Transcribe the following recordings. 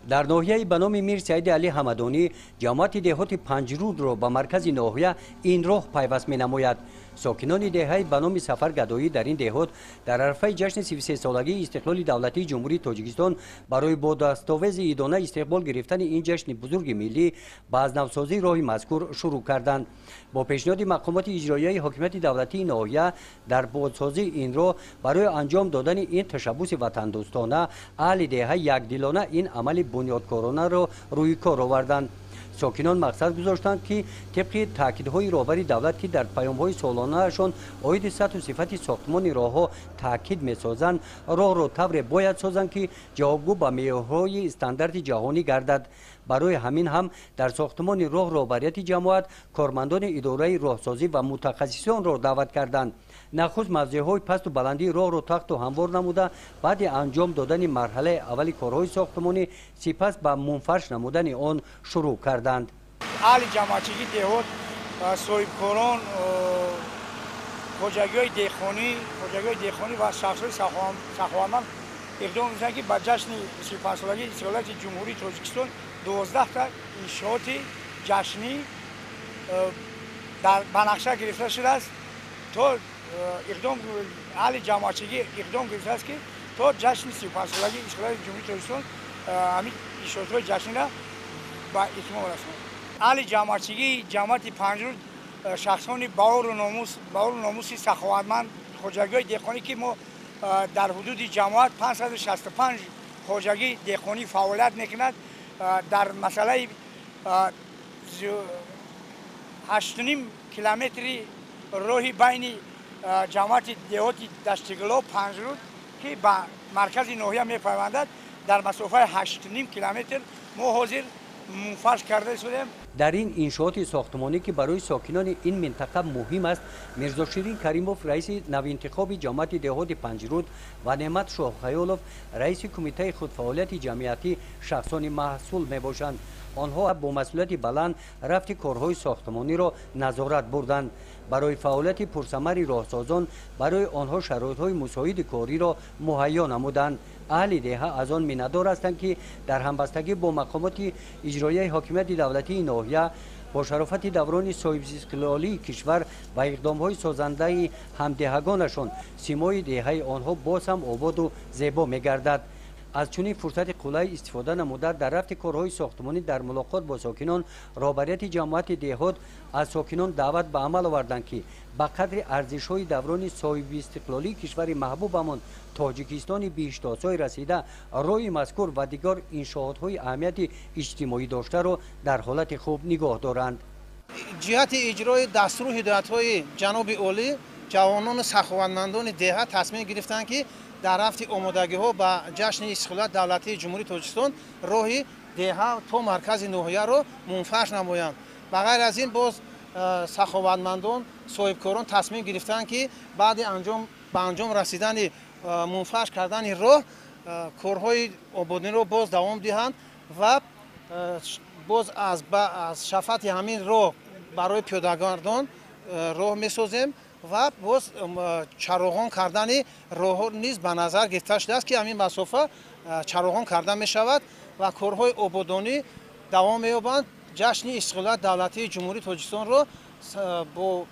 در ناحیه به نام میر سعید علی حمدانی جماعت دهات پنجرود را به مرکز ناحیه این راه پیوست می نماید. ساکنان دهه به نام سفر گدایی در این دهات در عرفه جشن 33 سالگی استقلال دولتی جمهوری تاجیکستان برای با دستاویز ایدانه استقبال گرفتن این جشن بزرگ ملی با از نوسازی راه مذکور شروع کردند. با پیشنهاد مقامات اجرایی حاکمیت دولتی ناحیه در بازسازی این راه برای انجام دادن این تشبث وطن دوستانه اهل دهه یکدلانه این عمل بنیادکارانه را روی کار آوردند. ساکنان مقصد گذاشتند که طبق تاکیدهای رهبر دولت که در پیام‌های سالانه‌شان عاید سطح و صفت ساختمان راه‌ها تاکید می‌سازند، راه را طور باید سازند که جوابگو به معیارهای استاندارد جهانی گردد. برای همین هم در ساختمان راه رهبریت جماعت کارمندان اداره راهسازی و متخصصان را دعوت کردند. نخست موضع‌های پست و بلندی راه را تخت و هموار نموده بعد انجام دادن مرحله اول کارهای ساختمانی سپس به منفرش نمودن آن شروع کردند. اهل جماعتچی دهات صاحبکاران خوجگی‌های دهخانی و شخص‌های سخاوتمند اقدام می‌کنند که با جشن 35 سالگی استقلال جمهوری تاجیکستان 12 تا انشاءات جشنی در بنقشه گرفته شده است تا اقدام اهل جماعتچی اقدام گرفته است که تا جشن 35 سالگی استقلال جمهوری تاجیکستان همین انشاءات جشنی را با اتمام رساند. اهل جماعتچی جماعت پنجرود شخصان باور و ناموس سخاوتمند خوجگی‌های دهقانی که ما در حدود جماعت 565 خوجگی دهقانی فعالیت میکند. در مسئله 8.5 کیلومتری راهی بین جماعت دهات دشتگلا و پنجرود که به مرکز ناحیه میپیوندد در مسافه 8.5 کیلومتر ما حاضر منفرش کرده شدیم. در این انشاءات ساختمانی که برای ساکنان این منطقه مهم است، میرزا شیرین کریموف رئیس نوانتخاب جماعت دهات پنجرود و نعمت شاهخیالوف رئیس کمیته خودفعالیت جمعیتی شخصان مسئول میباشند. آنها با مسئولیت بلند رفت کارهای ساختمانی را نظارت بردند. برای فعالیت پرثمر راهسازان برای آنها شرایط‌های مساعد کاری را مهیا نمودند. اهل دهه از آن میندار هستند که در همبستگی با مقامات اجرایی حاکمیت دولتی ناحیه با شرافت دوران صاحب استقلالی کشور و اقدام‌های سازنده همدهگانشان سیمای دهه آنها باز هم آباد و زیبا می‌گردد. از چنین فرصت قلعه استفاده نموده در رفت کارهای ساختمانی در ملاقات با ساکنان رهبریت جماعت دهات از ساکنان دعوت به عمل آوردند که به قدر ارزش‌های دوران صاحب استقلالی کشور محبوبمان تاجیکستان به اشتهاسای رسیده راه مذکور و دیگر انشاءات‌های اهمیت اجتماعی داشته را در حالت خوب نگاه دارند. جهت اجرای دستور هدایت‌های جناب عالی جوانان سخاوتمندان دهات تصمیم گرفتند که در رفت آمادگی‌ها به جشن استقلال دولتی جمهوری تاجیکستان راه دهه تا مرکز ناحیه را منفرش نمایند. بغیر از این باز سخاوتمندان صاحبکاران تصمیم گرفتند که بعد انجام رسیدن منفرش کردن راه کارهای آبادانی را باز دوام دهند و باز از شفت همین راه برای پیاده‌گردان راه می‌سازیم و باز چراغان کردن راه نیز به نظر گرفته شده است که همین مسافه چراغان کردن می شود و کارهای آبادانی دوام می‌یابند. جشن استقلال دولتی جمهوری تاجیکستان را با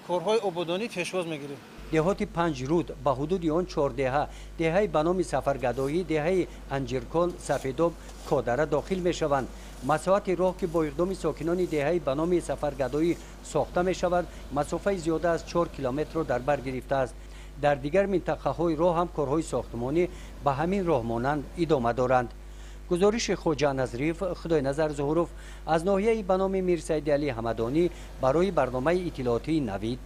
کارهای آبادانی پیشواز می‌گیریم. دهات پنجرود با حدود آن 4 دهه به نام سفرگدایی، دهه انجیرکان، سفیداب، کادره داخل می شوند. مساحت راه که با اقدام ساکنان دهه به نام سفرگدایی ساخته می شود مسافه زیاده از 4 کیلومتر را در بر گرفته است. در دیگر منطقه های راه هم کارهای ساختمانی به همین راه مانند ادامه دارند. گزارش خوجا نظریف خدای نظر ظهوروف از ناحیه به نام میر سعید علی حمدانی برای برنامه اطلاعاتی نوید.